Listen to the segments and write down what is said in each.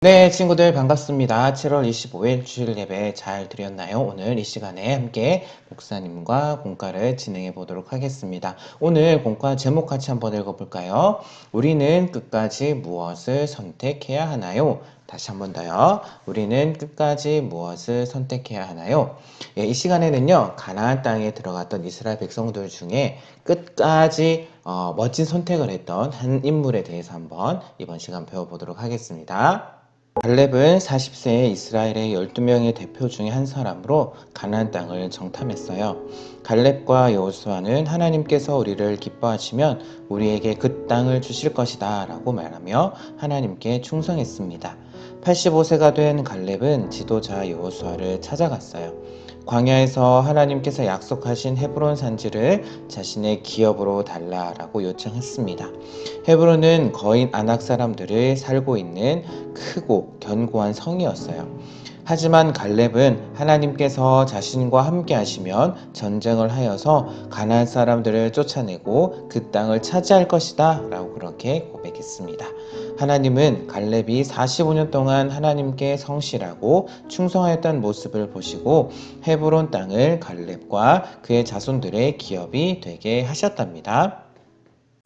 네, 친구들 반갑습니다. 7월 25일 주일 예배 잘 드렸나요? 오늘 이 시간에 함께 목사님과 공과를 진행해 보도록 하겠습니다. 오늘 공과 제목 같이 한번 읽어볼까요? 우리는 끝까지 무엇을 선택해야 하나요? 다시 한번 더요. 우리는 끝까지 무엇을 선택해야 하나요? 예, 이 시간에는요, 가나안 땅에 들어갔던 이스라엘 백성들 중에 끝까지 멋진 선택을 했던 한 인물에 대해서 한번 이번 시간 배워보도록 하겠습니다. 갈렙은 40세의 이스라엘의 12명의 대표 중에 한 사람으로 가나안 땅을 정탐했어요. 갈렙과 여호수아는 하나님께서 우리를 기뻐하시면 우리에게 그 땅을 주실 것이다 라고 말하며 하나님께 충성했습니다. 85세가 된 갈렙은 지도자 여호수아를 찾아갔어요. 광야에서 하나님께서 약속하신 헤브론 산지를 자신의 기업으로 달라라고 요청했습니다. 헤브론은 거인 아낙 사람들이 살고 있는 크고 견고한 성이었어요. 하지만 갈렙은 하나님께서 자신과 함께 하시면 전쟁을 하여서 가나안 사람들을 쫓아내고 그 땅을 차지할 것이다 라고 그렇게 고백했습니다. 하나님은 갈렙이 45년 동안 하나님께 성실하고 충성하였던 모습을 보시고 헤브론 땅을 갈렙과 그의 자손들의 기업이 되게 하셨답니다.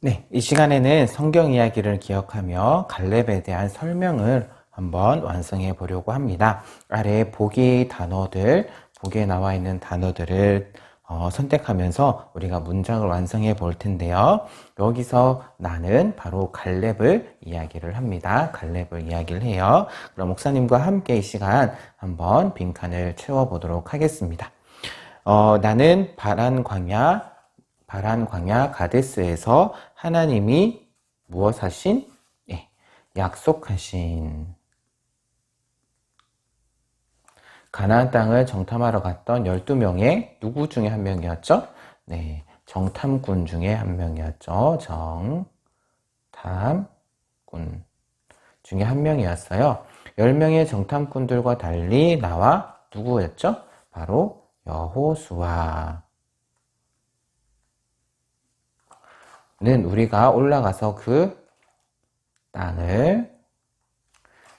네, 이 시간에는 성경 이야기를 기억하며 갈렙에 대한 설명을 한번 완성해 보려고 합니다. 아래 보기에 나와 있는 단어들을 선택하면서 우리가 문장을 완성해 볼 텐데요. 여기서 나는 바로 갈렙을 이야기를 합니다. 갈렙을 이야기를 해요. 그럼 목사님과 함께 이 시간 한번 빈칸을 채워보도록 하겠습니다. 나는 바란 광야 가데스에서 하나님이 무엇 하신? 네, 약속하신 가나안 땅을 정탐하러 갔던 12명의 누구 중에 한 명이었죠? 네, 정탐꾼 중에 한 명이었죠. 정탐꾼 중에 한 명이었어요. 10명의 정탐꾼들과 달리 나와 누구였죠? 바로 여호수아. 는 우리가 올라가서 그 땅을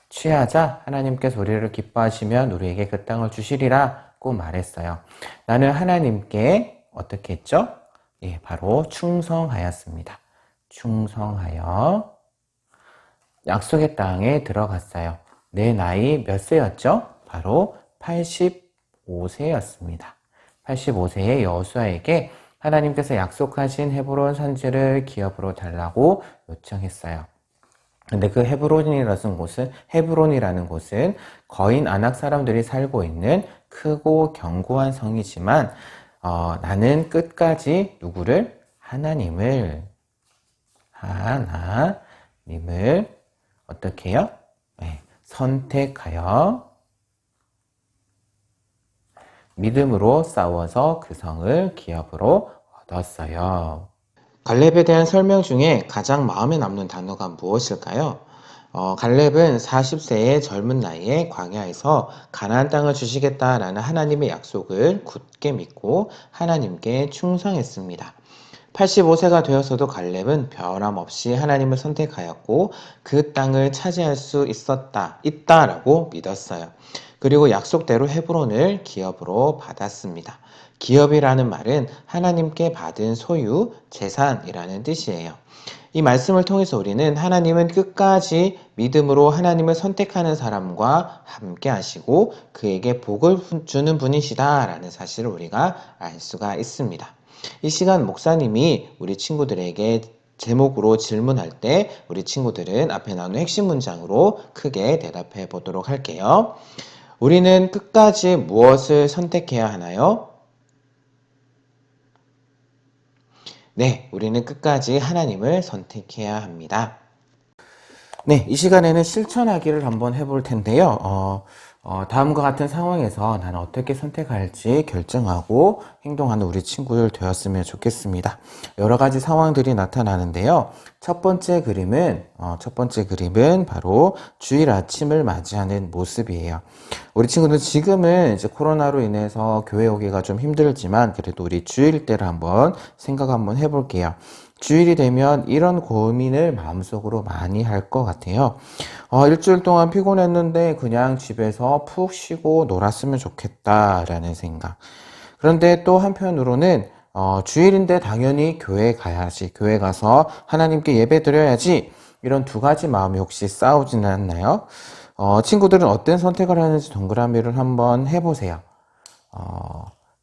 취하자 하나님께서 우리를 기뻐하시면 우리에게 그 땅을 주시리라고 말했어요. 나는 하나님께 어떻게 했죠? 예, 바로 충성하였습니다. 충성하여 약속의 땅에 들어갔어요. 내 나이 몇 세였죠? 바로 85세였습니다. 85세의 여호수아에게 하나님께서 약속하신 헤브론 산지를 기업으로 달라고 요청했어요. 근데 그 헤브론이라는 곳은 거인 아낙 사람들이 살고 있는 크고 견고한 성이지만 나는 끝까지 누구를? 하나님을 어떻게 해요? 네, 선택하여 믿음으로 싸워서 그 성을 기업으로 얻었어요. 갈렙에 대한 설명 중에 가장 마음에 남는 단어가 무엇일까요? 갈렙은 40세의 젊은 나이에 광야에서 가나안 땅을 주시겠다라는 하나님의 약속을 굳게 믿고 하나님께 충성했습니다. 85세가 되었어도 갈렙은 변함없이 하나님을 선택하였고 그 땅을 차지할 수 있다라고 믿었어요. 그리고 약속대로 헤브론을 기업으로 받았습니다. 기업이라는 말은 하나님께 받은 소유, 재산이라는 뜻이에요. 이 말씀을 통해서 우리는 하나님은 끝까지 믿음으로 하나님을 선택하는 사람과 함께 하시고 그에게 복을 주는 분이시다라는 사실을 우리가 알 수가 있습니다. 이 시간 목사님이 우리 친구들에게 제목으로 질문할 때 우리 친구들은 앞에 나오는 핵심 문장으로 크게 대답해 보도록 할게요. 우리는 끝까지 무엇을 선택해야 하나요? 네, 우리는 끝까지 하나님을 선택해야 합니다. 네, 이 시간에는 실천하기를 한번 해볼 텐데요. 다음과 같은 상황에서 나는 어떻게 선택할지 결정하고 행동하는 우리 친구들 되었으면 좋겠습니다. 여러 가지 상황들이 나타나는데요. 첫 번째 그림은 바로 주일 아침을 맞이하는 모습이에요. 우리 친구들 지금은 이제 코로나로 인해서 교회 오기가 좀 힘들지만 그래도 우리 주일 때를 한번 생각 한번 해볼게요. 주일이 되면 이런 고민을 마음속으로 많이 할 것 같아요. 일주일 동안 피곤했는데 그냥 집에서 푹 쉬고 놀았으면 좋겠다라는 생각. 그런데 또 한편으로는 주일인데 당연히 교회 가야지. 교회 가서 하나님께 예배 드려야지. 이런 두 가지 마음이 혹시 싸우지는 않나요? 친구들은 어떤 선택을 하는지 동그라미를 한번 해보세요.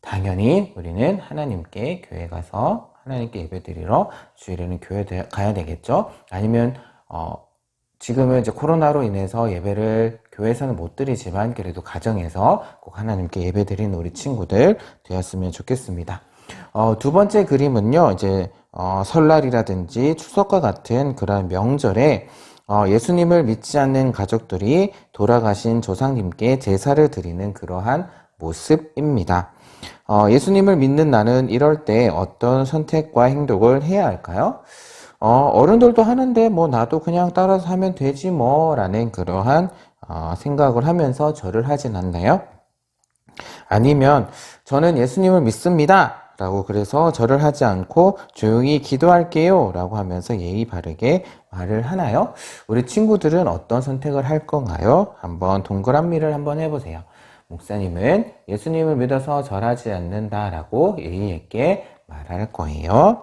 당연히 우리는 하나님께 교회 가서 하나님께 예배 드리러 주일에는 교회 가야 되겠죠? 아니면 지금은 이제 코로나로 인해서 예배를 교회에서는 못 드리지만 그래도 가정에서 꼭 하나님께 예배 드리는 우리 친구들 되었으면 좋겠습니다. 두 번째 그림은요, 이제 설날이라든지 추석과 같은 그런 명절에 예수님을 믿지 않는 가족들이 돌아가신 조상님께 제사를 드리는 그러한 모습입니다. 예수님을 믿는 나는 이럴 때 어떤 선택과 행동을 해야 할까요? 어른들도 하는데 뭐 나도 그냥 따라서 하면 되지 뭐 라는 그러한 생각을 하면서 절을 하진 않나요? 아니면 저는 예수님을 믿습니다 라고 그래서 절을 하지 않고 조용히 기도할게요 라고 하면서 예의 바르게 말을 하나요? 우리 친구들은 어떤 선택을 할 건가요? 한번 동그라미를 한번 해보세요. 목사님은 예수님을 믿어서 절하지 않는다라고 예의 있게 말할 거예요.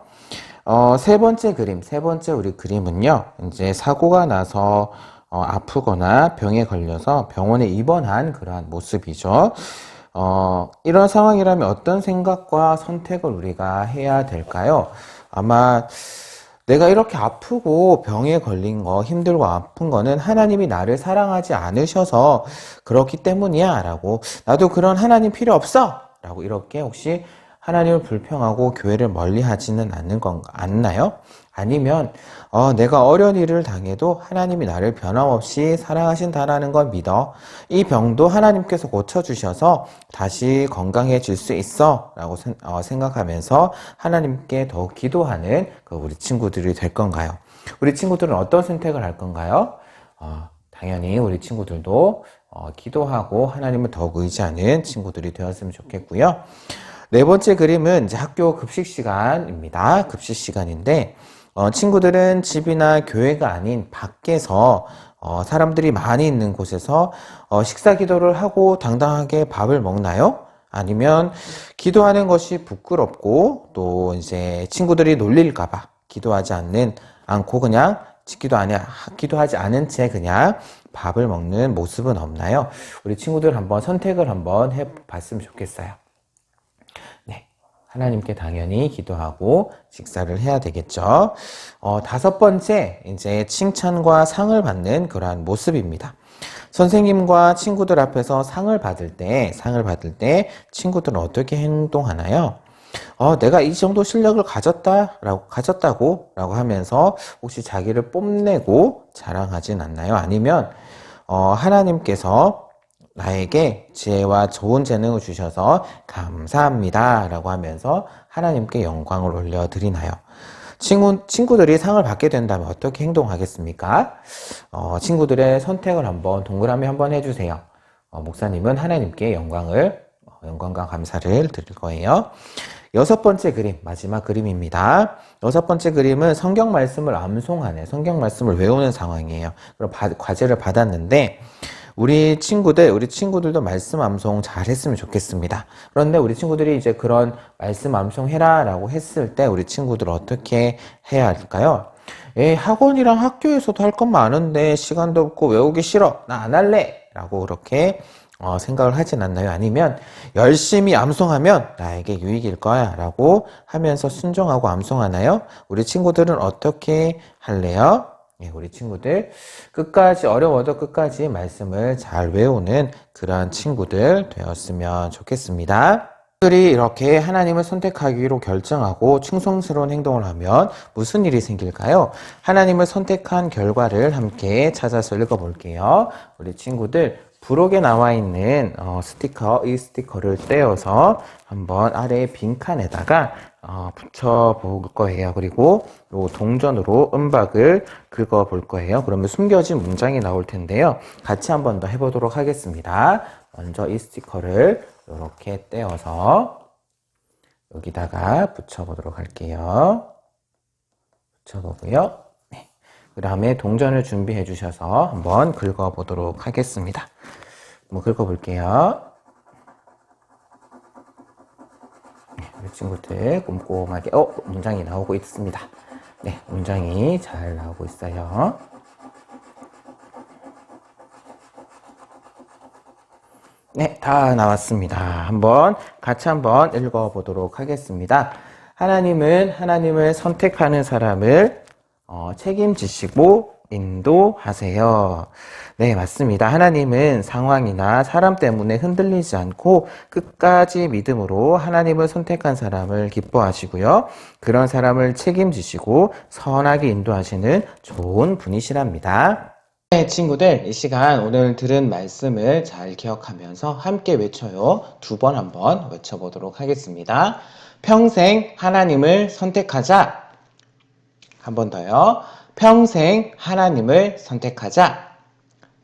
세 번째 우리 그림은요, 이제 사고가 나서 아프거나 병에 걸려서 병원에 입원한 그러한 모습이죠. 이런 상황이라면 어떤 생각과 선택을 우리가 해야 될까요? 아마 내가 이렇게 아프고 병에 걸린 거, 힘들고 아픈 거는 하나님이 나를 사랑하지 않으셔서 그렇기 때문이야 라고, 나도 그런 하나님 필요 없어 라고 이렇게 혹시 하나님을 불평하고 교회를 멀리 하지는 않나요? 아니면 내가 어려운 일을 당해도 하나님이 나를 변함없이 사랑하신다라는 걸 믿어. 이 병도 하나님께서 고쳐주셔서 다시 건강해질 수 있어 라고 생각하면서 하나님께 더욱 기도하는 우리 친구들이 될 건가요? 우리 친구들은 어떤 선택을 할 건가요? 당연히 우리 친구들도 기도하고 하나님을 더욱 의지하는 친구들이 되었으면 좋겠고요. 네 번째 그림은 이제 학교 급식 시간입니다. 급식 시간인데, 친구들은 집이나 교회가 아닌 밖에서 사람들이 많이 있는 곳에서 식사 기도를 하고 당당하게 밥을 먹나요? 아니면 기도하는 것이 부끄럽고 또 이제 친구들이 놀릴까봐 기도하지 않고 그냥 기도하지 않은 채 그냥 밥을 먹는 모습은 없나요? 우리 친구들 한번 선택을 한번 해봤으면 좋겠어요. 하나님께 당연히 기도하고 식사를 해야 되겠죠. 다섯 번째, 이제 칭찬과 상을 받는 그러한 모습입니다. 선생님과 친구들 앞에서 상을 받을 때 친구들은 어떻게 행동하나요? 내가 이 정도 실력을 가졌다고 하면서 혹시 자기를 뽐내고 자랑하진 않나요? 아니면, 하나님께서 나에게 지혜와 좋은 재능을 주셔서 감사합니다 라고 하면서 하나님께 영광을 올려드리나요? 친구들이 상을 받게 된다면 어떻게 행동하겠습니까? 친구들의 선택을 한번 동그라미 한번 해주세요. 목사님은 하나님께 영광과 감사를 드릴 거예요. 여섯 번째 그림, 마지막 그림입니다. 여섯 번째 그림은 성경 말씀을 성경 말씀을 외우는 상황이에요. 그럼 과제를 받았는데, 우리 친구들도 말씀 암송 잘 했으면 좋겠습니다. 그런데 우리 친구들이 이제 그런 말씀 암송해라 라고 했을 때 우리 친구들 어떻게 해야 할까요? 학원이랑 학교에서도 할 건 많은데 시간도 없고 외우기 싫어. 나 안 할래. 라고 그렇게 생각을 하진 않나요? 아니면 열심히 암송하면 나에게 유익일 거야 라고 하면서 순종하고 암송하나요? 우리 친구들은 어떻게 할래요? 우리 친구들 어려워도 끝까지 말씀을 잘 외우는 그런 친구들 되었으면 좋겠습니다. 친구들이 이렇게 하나님을 선택하기로 결정하고 충성스러운 행동을 하면 무슨 일이 생길까요? 하나님을 선택한 결과를 함께 찾아서 읽어볼게요. 우리 친구들 부록에 나와 있는 스티커, 이 스티커를 떼어서 한번 아래 빈칸에다가 붙여 볼 거예요. 그리고 요 동전으로 음박을 긁어 볼 거예요. 그러면 숨겨진 문장이 나올 텐데요. 같이 한번 더 해보도록 하겠습니다. 먼저 이 스티커를 이렇게 떼어서 여기다가 붙여 보도록 할게요. 붙여 보고요. 네. 그 다음에 동전을 준비해 주셔서 한번 긁어 보도록 하겠습니다. 한번 긁어 볼게요. 우리 친구들 꼼꼼하게 문장이 나오고 있습니다. 네, 문장이 잘 나오고 있어요. 네, 다 나왔습니다. 같이 한번 읽어보도록 하겠습니다. 하나님은 하나님을 선택하는 사람을 책임지시고 인도하세요. 네, 맞습니다. 하나님은 상황이나 사람 때문에 흔들리지 않고 끝까지 믿음으로 하나님을 선택한 사람을 기뻐하시고요. 그런 사람을 책임지시고 선하게 인도하시는 좋은 분이시랍니다. 네, 친구들, 이 시간 오늘 들은 말씀을 잘 기억하면서 함께 외쳐요. 두 번 한번 외쳐보도록 하겠습니다. 평생 하나님을 선택하자. 한 번 더요. 평생 하나님을 선택하자.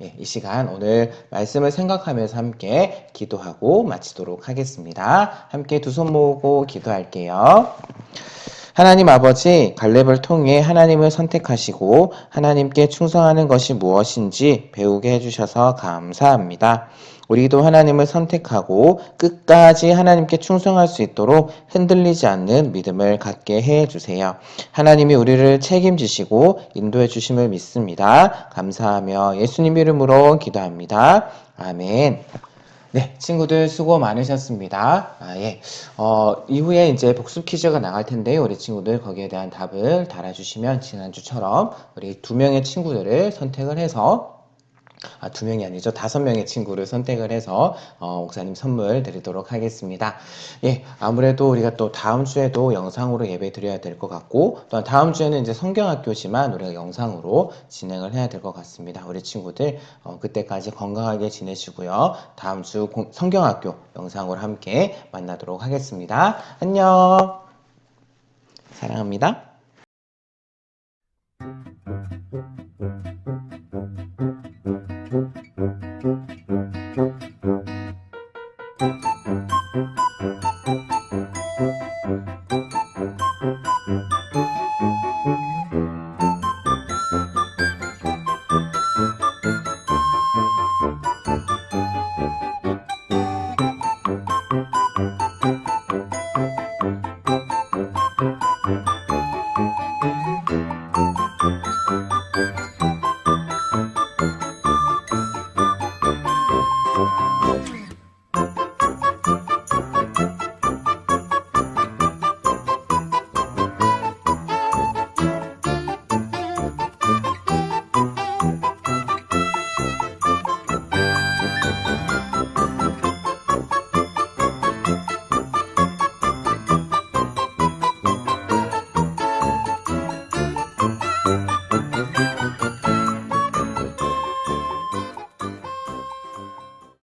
예, 이 시간 오늘 말씀을 생각하면서 함께 기도하고 마치도록 하겠습니다. 함께 두 손 모으고 기도할게요. 하나님 아버지, 갈렙을 통해 하나님을 선택하시고 하나님께 충성하는 것이 무엇인지 배우게 해주셔서 감사합니다. 우리도 하나님을 선택하고 끝까지 하나님께 충성할 수 있도록 흔들리지 않는 믿음을 갖게 해주세요. 하나님이 우리를 책임지시고 인도해 주심을 믿습니다. 감사하며 예수님 이름으로 기도합니다. 아멘. 네, 친구들 수고 많으셨습니다. 예. 이후에 이제 복습 퀴즈가 나갈 텐데요. 우리 친구들 거기에 대한 답을 달아주시면 지난주처럼 우리 2명의 친구들을 선택을 해서 두 명이 아니죠. 5명의 친구를 선택을 해서 목사님 선물 드리도록 하겠습니다. 예, 아무래도 우리가 또 다음 주에도 영상으로 예배 드려야 될 것 같고, 또 다음 주에는 이제 성경학교지만 우리가 영상으로 진행을 해야 될 것 같습니다. 우리 친구들 그때까지 건강하게 지내시고요. 다음 주 성경학교 영상으로 함께 만나도록 하겠습니다. 안녕. 사랑합니다.